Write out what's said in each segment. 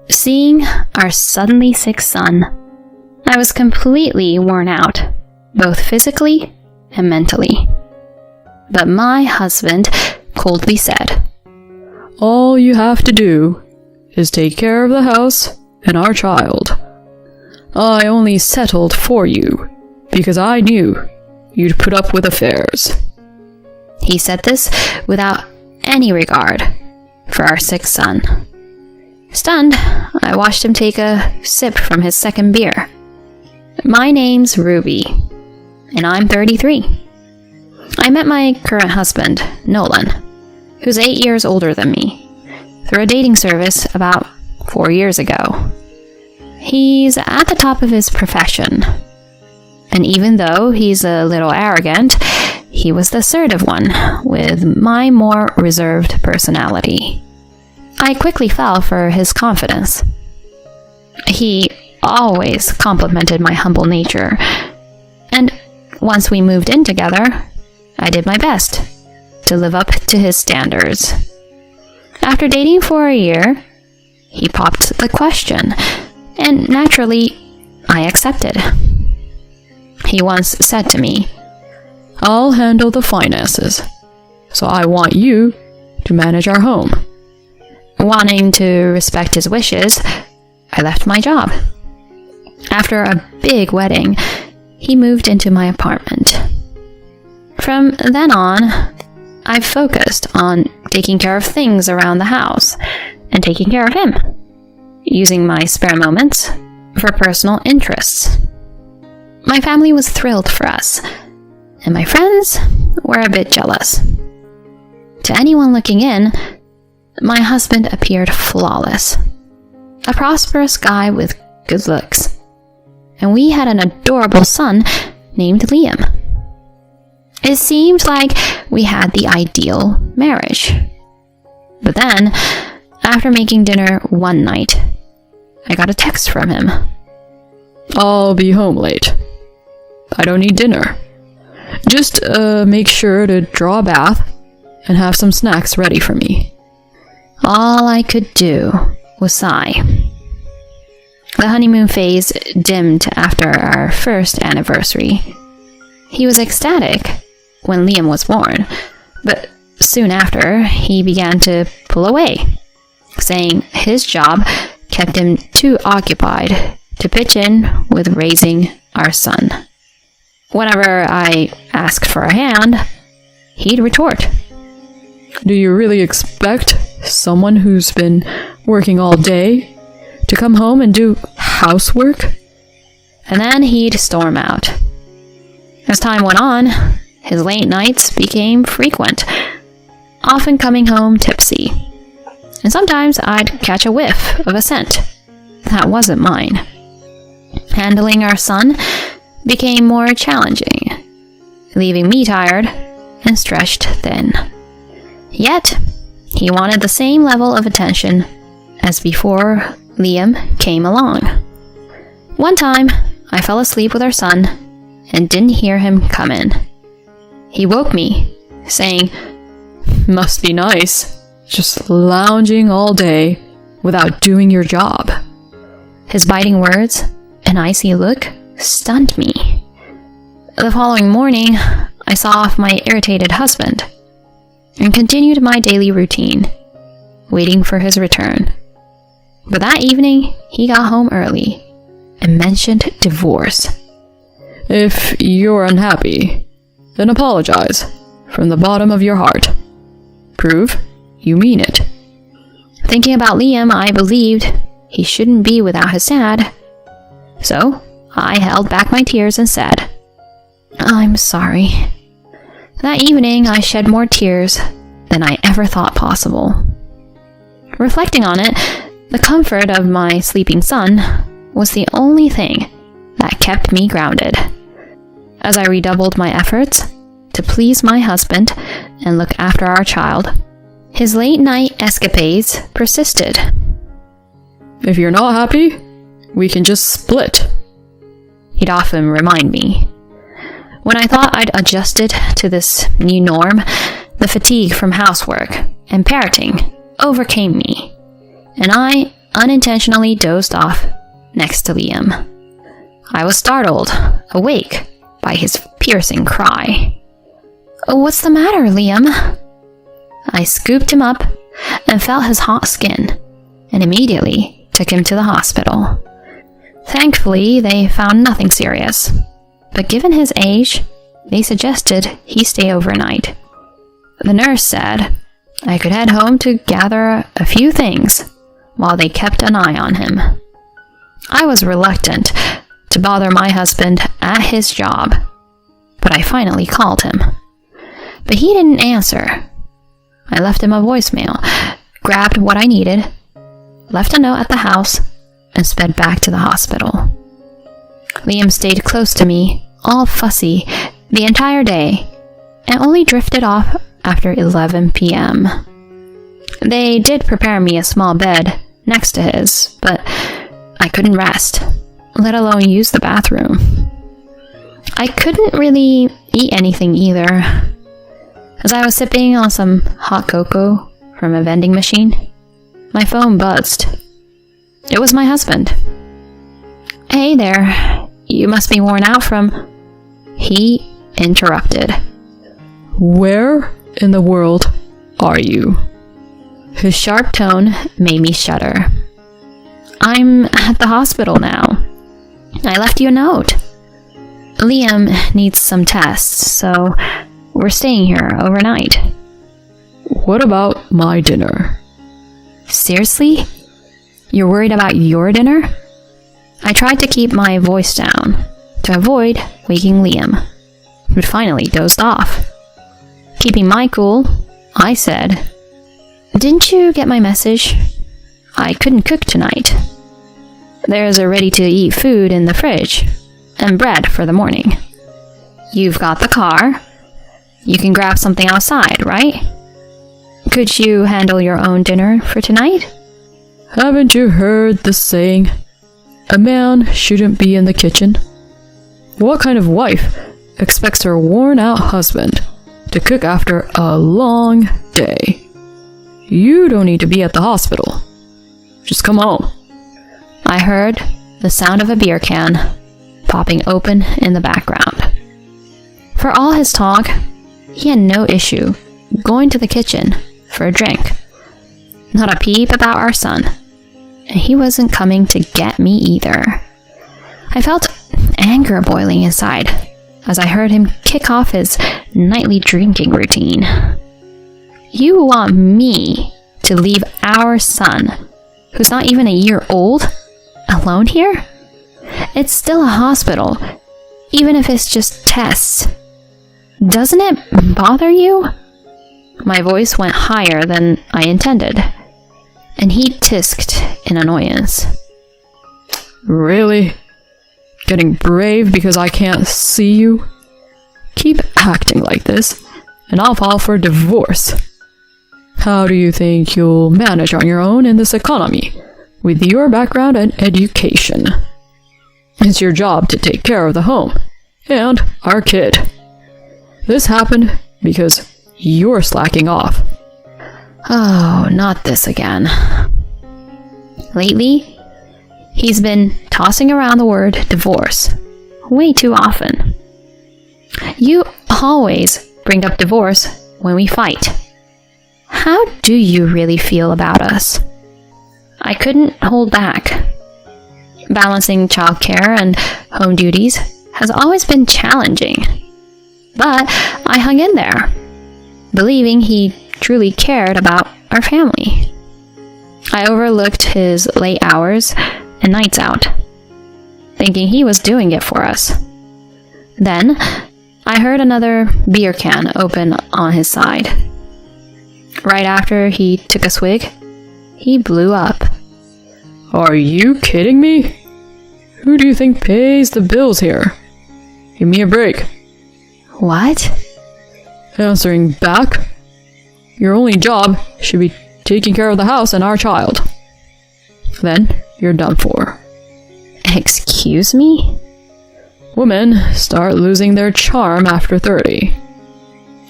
Seeing our suddenly sick son, I was completely worn out, both physically and mentally. But my husband coldly said, "All you have to do is take care of the house and our child. I only settled for you because I knew you'd put up with affairs." He said this without any regard for our sick son. Stunned, I watched him take a sip from his second beer. My name's Ruby, and I'm 33. I met my current husband, Nolan, who's 8 years older than me, through a dating service about 4 years ago. He's at the top of his profession, and even though he's a little arrogant, he was the assertive one, with my more reserved personality. I quickly fell for his confidence. He always complimented my humble nature, and once we moved in together, I did my best to live up to his standards. After dating for a year, he popped the question, and naturally, I accepted. He once said to me, "I'll handle the finances, so I want you to manage our home." Wanting to respect his wishes, I left my job. After a big wedding, he moved into my apartment. From then on, I've focused on taking care of things around the house and taking care of him, using my spare moments for personal interests. My family was thrilled for us, and my friends were a bit jealous. To anyone looking in, my husband appeared flawless, a prosperous guy with good looks, and we had an adorable son named Liam. It seemed like we had the ideal marriage. But then, after making dinner one night, I got a text from him. "I'll be home late. I don't need dinner. Just make sure to draw a bath and have some snacks ready for me." All I could do was sigh. The honeymoon phase dimmed after our first anniversary. He was ecstatic when Liam was born, but soon after, he began to pull away, saying his job kept him too occupied to pitch in with raising our son. Whenever I asked for a hand, he'd retort, "Do you really expect someone who's been working all day to come home and do housework?" And then he'd storm out. As time went on, his late nights became frequent, often coming home tipsy. And sometimes I'd catch a whiff of a scent that wasn't mine. Handling our son became more challenging, leaving me tired and stretched thin. Yet, he wanted the same level of attention as before Liam came along. One time, I fell asleep with our son and didn't hear him come in. He woke me, saying, "Must be nice, just lounging all day without doing your job." His biting words and icy look stunned me. The following morning, I saw off my irritated husband and continued my daily routine, waiting for his return. But that evening, he got home early and mentioned divorce. "If you're unhappy, then apologize from the bottom of your heart. Prove you mean it." Thinking about Liam, I believed he shouldn't be without his dad. So, I held back my tears and said, "I'm sorry." That evening, I shed more tears than I ever thought possible. Reflecting on it, the comfort of my sleeping son was the only thing that kept me grounded. As I redoubled my efforts to please my husband and look after our child, his late-night escapades persisted. "If you're not happy, we can just split," he'd often remind me. When I thought I'd adjusted to this new norm, the fatigue from housework and parenting overcame me, and I unintentionally dozed off next to Liam. I was startled, awake, by his piercing cry. "What's the matter, Liam?" I scooped him up and felt his hot skin, and immediately took him to the hospital. Thankfully, they found nothing serious, but given his age, they suggested he stay overnight. The nurse said I could head home to gather a few things while they kept an eye on him. I was reluctant to bother my husband at his job, but I finally called him. But he didn't answer. I left him a voicemail, grabbed what I needed, left a note at the house, and sped back to the hospital. Liam stayed close to me, all fussy, the entire day, and only drifted off after 11 p.m. They did prepare me a small bed next to his, but I couldn't rest, let alone use the bathroom. I couldn't really eat anything either. As I was sipping on some hot cocoa from a vending machine, my phone buzzed. It was my husband. "Hey there, you must be worn out from..." He interrupted. Where in the world are you? His sharp tone made me shudder. "I'm at the hospital now. I left you a note. Liam needs some tests, so we're staying here overnight." What about my dinner? Seriously? You're worried about your dinner? I tried to keep my voice down to avoid waking Liam, who finally dozed off. Keeping my cool, I said, "Didn't you get my message? I couldn't cook tonight. There's a ready-to-eat food in the fridge, and bread for the morning. You've got the car. You can grab something outside, right? Could you handle your own dinner for tonight?" Haven't you heard the saying, a man shouldn't be in the kitchen? What kind of wife expects her worn-out husband to cook after a long day? You don't need to be at the hospital. Just come home. I heard the sound of a beer can popping open in the background. For all his talk, he had no issue going to the kitchen for a drink. Not a peep about our son, and he wasn't coming to get me either. I felt anger boiling inside as I heard him kick off his nightly drinking routine. You want me to leave our son, who's not even a year old, alone here? It's still a hospital, even if it's just tests. Doesn't it bother you? My voice went higher than I intended, and he tisked in annoyance. Really? Getting brave because I can't see you? Keep acting like this, and I'll file for divorce. How do you think you'll manage on your own in this economy, with your background and education? It's your job to take care of the home, and our kid. This happened because you're slacking off. Oh, not this again. Lately, he's been tossing around the word divorce way too often. You always bring up divorce when we fight. How do you really feel about us? I couldn't hold back. Balancing childcare and home duties has always been challenging, but I hung in there, believing he truly cared about our family. I overlooked his late hours and nights out, thinking he was doing it for us. Then, I heard another beer can open on his side. Right after he took a swig, he blew up. Are you kidding me? Who do you think pays the bills here? Give me a break. What? Answering back? Your only job should be taking care of the house and our child. Then you're done for. Excuse me? Women start losing their charm after 30.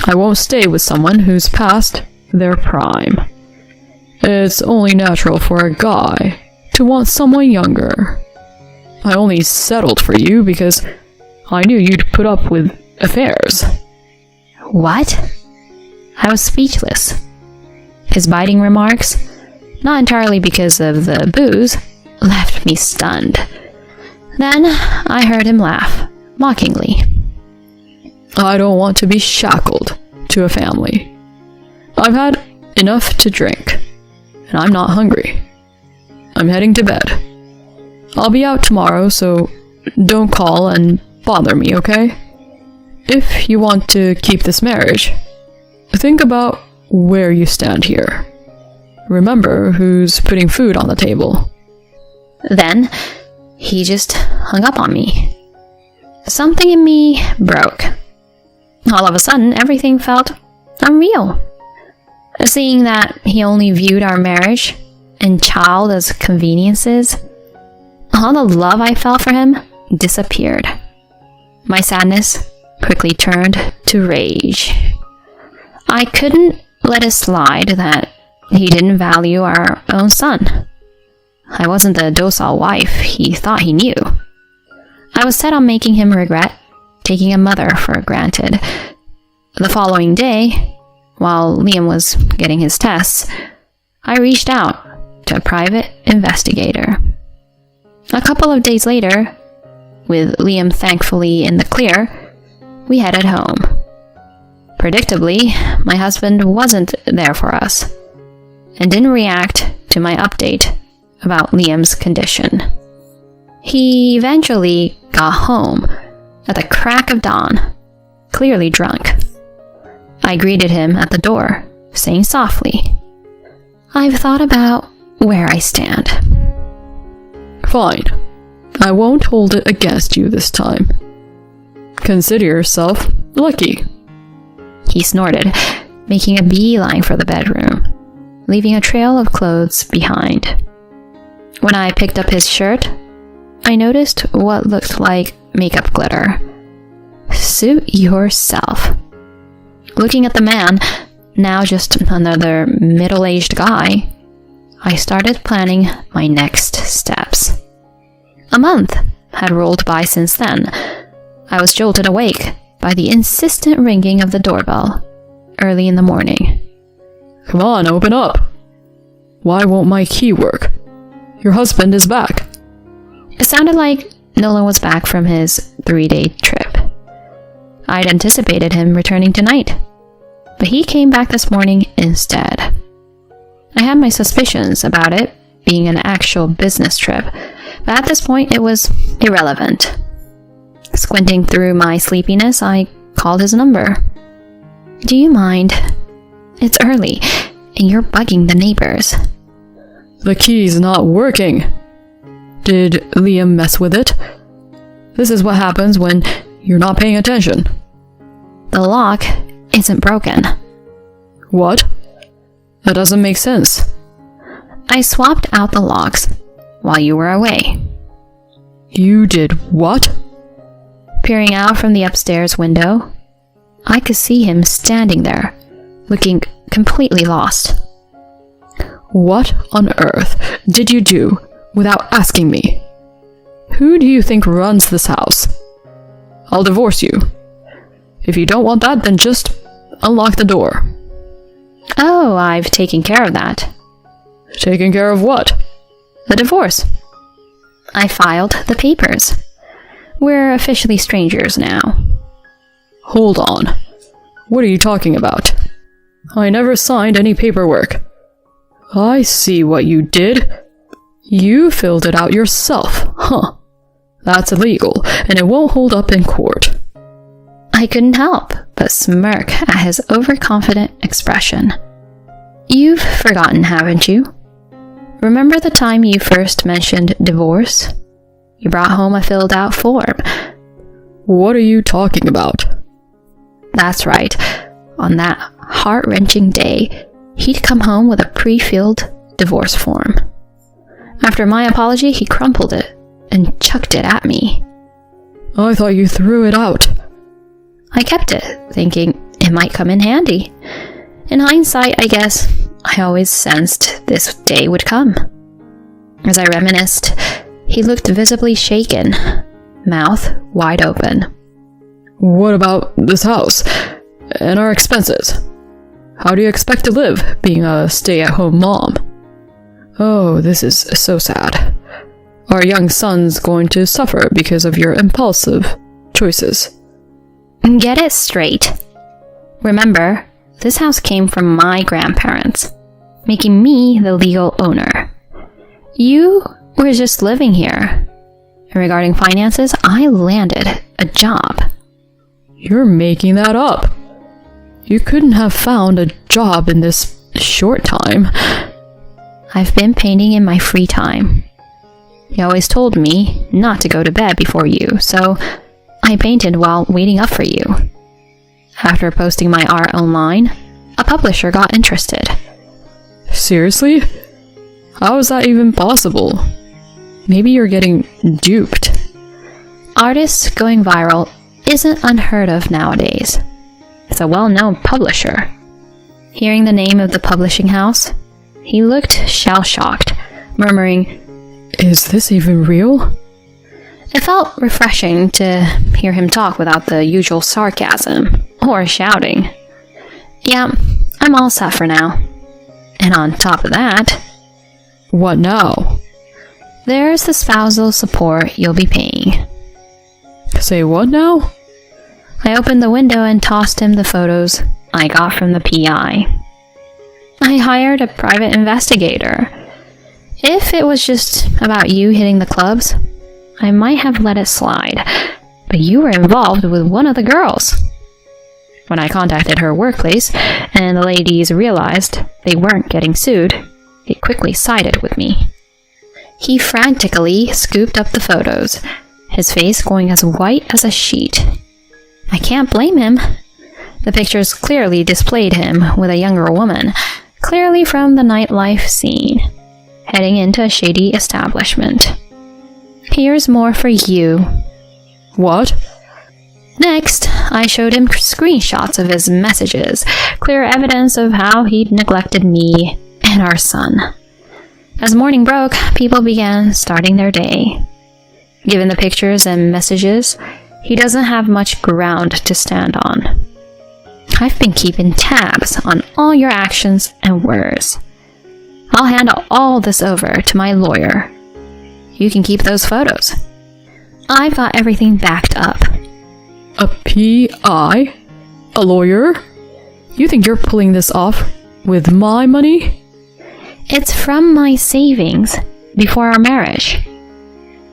I won't stay with someone who's past their prime. It's only natural for a guy to want someone younger. I only settled for you because I knew you'd put up with affairs. What? I was speechless. His biting remarks, not entirely because of the booze, left me stunned. Then I heard him laugh, mockingly. I don't want to be shackled to a family. I've had enough to drink, and I'm not hungry. I'm heading to bed. I'll be out tomorrow, so don't call and bother me, okay? If you want to keep this marriage, think about where you stand here. Remember who's putting food on the table. Then he just hung up on me. Something in me broke. All of a sudden, everything felt unreal. Seeing that he only viewed our marriage and child as conveniences, all the love I felt for him disappeared. My sadness quickly turned to rage. I couldn't let it slide that he didn't value our own son. I wasn't the docile wife he thought he knew. I was set on making him regret taking a mother for granted. The following day, while Liam was getting his tests, I reached out to a private investigator. A couple of days later, with Liam thankfully in the clear, we headed home. Predictably, my husband wasn't there for us, and didn't react to my update about Liam's condition. He eventually got home at the crack of dawn, clearly drunk. I greeted him at the door, saying softly, "I've thought about where I stand." Fine. I won't hold it against you this time. Consider yourself lucky. He snorted, making a beeline for the bedroom, leaving a trail of clothes behind. When I picked up his shirt, I noticed what looked like makeup glitter. Suit yourself. Looking at the man, now just another middle-aged guy, I started planning my next steps. A month had rolled by since then. I was jolted awake by the insistent ringing of the doorbell early in the morning. Come on, open up. Why won't my key work? Your husband is back. It sounded like Nolan was back from his 3-day trip. I'd anticipated him returning tonight, but he came back this morning instead. I had my suspicions about it being an actual business trip, but at this point it was irrelevant. Squinting through my sleepiness, I called his number. "Do you mind? It's early, and you're bugging the neighbors." The key's not working. Did Liam mess with it? This is what happens when you're not paying attention. The lock isn't broken. What? That doesn't make sense. I swapped out the locks while you were away. You did what? Peering out from the upstairs window, I could see him standing there, looking completely lost. What on earth did you do without asking me? Who do you think runs this house? I'll divorce you. If you don't want that, then just unlock the door. Oh, I've taken care of that. Taken care of what? The divorce. I filed the papers. We're officially strangers now. Hold on. What are you talking about? I never signed any paperwork. I see what you did. You filled it out yourself, huh? That's illegal, and it won't hold up in court. I couldn't help but smirk at his overconfident expression. You've forgotten, haven't you? Remember the time you first mentioned divorce? You brought home a filled-out form. What are you talking about? That's right. On that heart-wrenching day, he'd come home with a pre-filled divorce form. After my apology, he crumpled it and chucked it at me. I thought you threw it out. I kept it, thinking it might come in handy. In hindsight, I guess I always sensed this day would come. As I reminisced, he looked visibly shaken, mouth wide open. What about this house? And our expenses? How do you expect to live, being a stay-at-home mom? Oh, this is so sad. Our young son's going to suffer because of your impulsive choices. Get it straight. Remember, this house came from my grandparents, making me the legal owner. You were just living here. And regarding finances, I landed a job. You're making that up. You couldn't have found a job in this short time. I've been painting in my free time. You always told me not to go to bed before you, so I painted while waiting up for you. After posting my art online, a publisher got interested. Seriously? How is that even possible? Maybe you're getting duped. Artists going viral isn't unheard of nowadays. It's a well-known publisher. Hearing the name of the publishing house, he looked shell-shocked, murmuring, Is this even real? It felt refreshing to hear him talk without the usual sarcasm or shouting. Yeah, I'm all set for now. And on top of that... What now? There's the spousal support you'll be paying. Say what now? I opened the window and tossed him the photos I got from the PI. I hired a private investigator. If it was just about you hitting the clubs, I might have let it slide, but you were involved with one of the girls. When I contacted her workplace and the ladies realized they weren't getting sued, they quickly sided with me. He frantically scooped up the photos, his face going as white as a sheet. I can't blame him. The pictures clearly displayed him with a younger woman, clearly from the nightlife scene, heading into a shady establishment. Here's more for you. What? Next, I showed him screenshots of his messages, clear evidence of how he'd neglected me and our son. As morning broke, people began starting their day. Given the pictures and messages, he doesn't have much ground to stand on. I've been keeping tabs on all your actions and words. I'll hand all this over to my lawyer. You can keep those photos. I've got everything backed up. A PI? A lawyer? You think you're pulling this off with my money? It's from my savings before our marriage.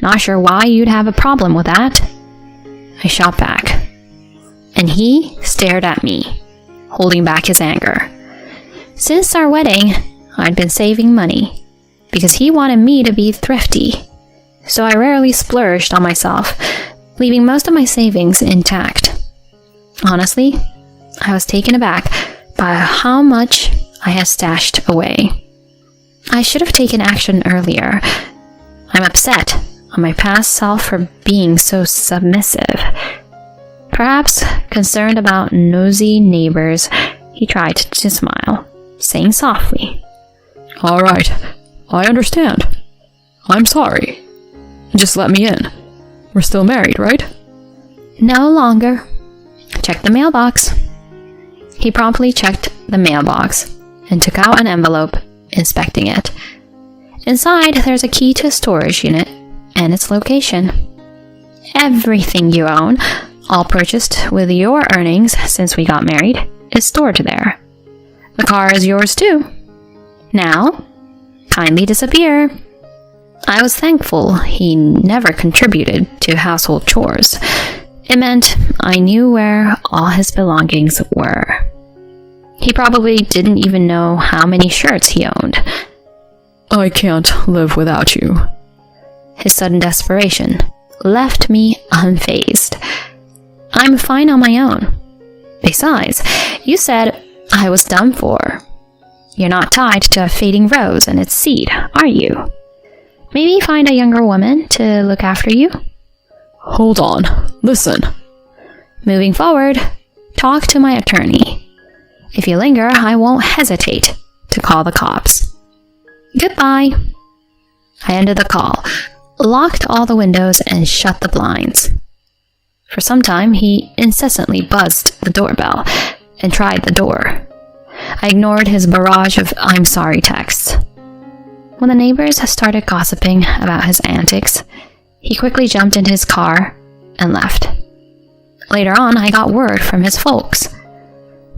Not sure why you'd have a problem with that. I shot back, and he stared at me, holding back his anger. Since our wedding, I'd been saving money, because he wanted me to be thrifty, so I rarely splurged on myself, leaving most of my savings intact. Honestly, I was taken aback by how much I had stashed away. I should have taken action earlier. I'm upset on my past self for being so submissive. Perhaps concerned about nosy neighbors, he tried to smile, saying softly, All right, I understand. I'm sorry. Just let me in. We're still married, right? No longer. Check the mailbox. He promptly checked the mailbox and took out an envelope, inspecting it. Inside, there's a key to a storage unit and its location. Everything you own, all purchased with your earnings since we got married, is stored there. The car is yours too. Now, kindly disappear. I was thankful he never contributed to household chores. It meant I knew where all his belongings were. He probably didn't even know how many shirts he owned. I can't live without you. His sudden desperation left me unfazed. I'm fine on my own. Besides, you said I was done for. You're not tied to a fading rose and its seed, are you? Maybe find a younger woman to look after you? Hold on. Listen. Moving forward, talk to my attorney. If you linger, I won't hesitate to call the cops. Goodbye. I ended the call, locked all the windows, and shut the blinds. For some time, he incessantly buzzed the doorbell and tried the door. I ignored his barrage of "I'm sorry" texts. When the neighbors started gossiping about his antics, he quickly jumped into his car and left. Later on, I got word from his folks.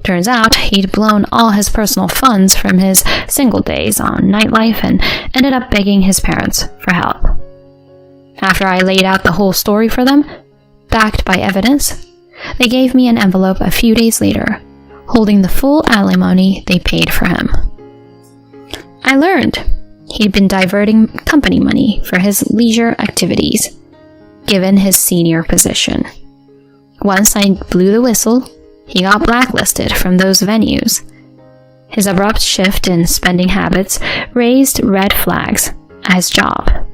Turns out he'd blown all his personal funds from his single days on nightlife and ended up begging his parents for help. After I laid out the whole story for them, backed by evidence, they gave me an envelope a few days later, holding the full alimony they paid for him. I learned he'd been diverting company money for his leisure activities, given his senior position. Once I blew the whistle, he got blacklisted from those venues. His abrupt shift in spending habits raised red flags at his job.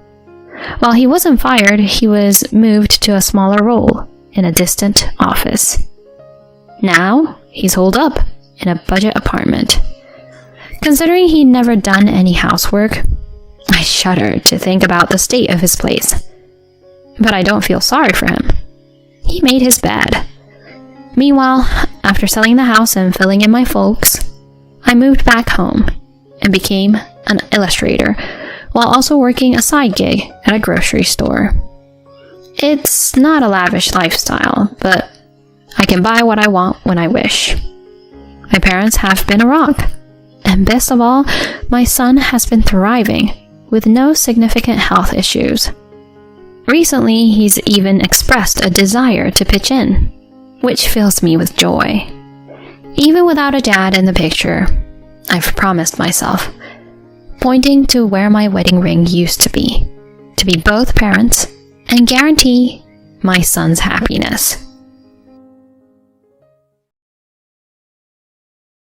While he wasn't fired, he was moved to a smaller role in a distant office. Now, he's holed up in a budget apartment. Considering he'd never done any housework, I shudder to think about the state of his place. But I don't feel sorry for him. He made his bed. Meanwhile, after selling the house and filling in my folks, I moved back home and became an illustrator while also working a side gig at a grocery store. It's not a lavish lifestyle, but I can buy what I want when I wish. My parents have been a rock, and best of all, my son has been thriving with no significant health issues. Recently, he's even expressed a desire to pitch in, which fills me with joy. Even without a dad in the picture, I've promised myself, pointing to where my wedding ring used to be both parents and guarantee my son's happiness.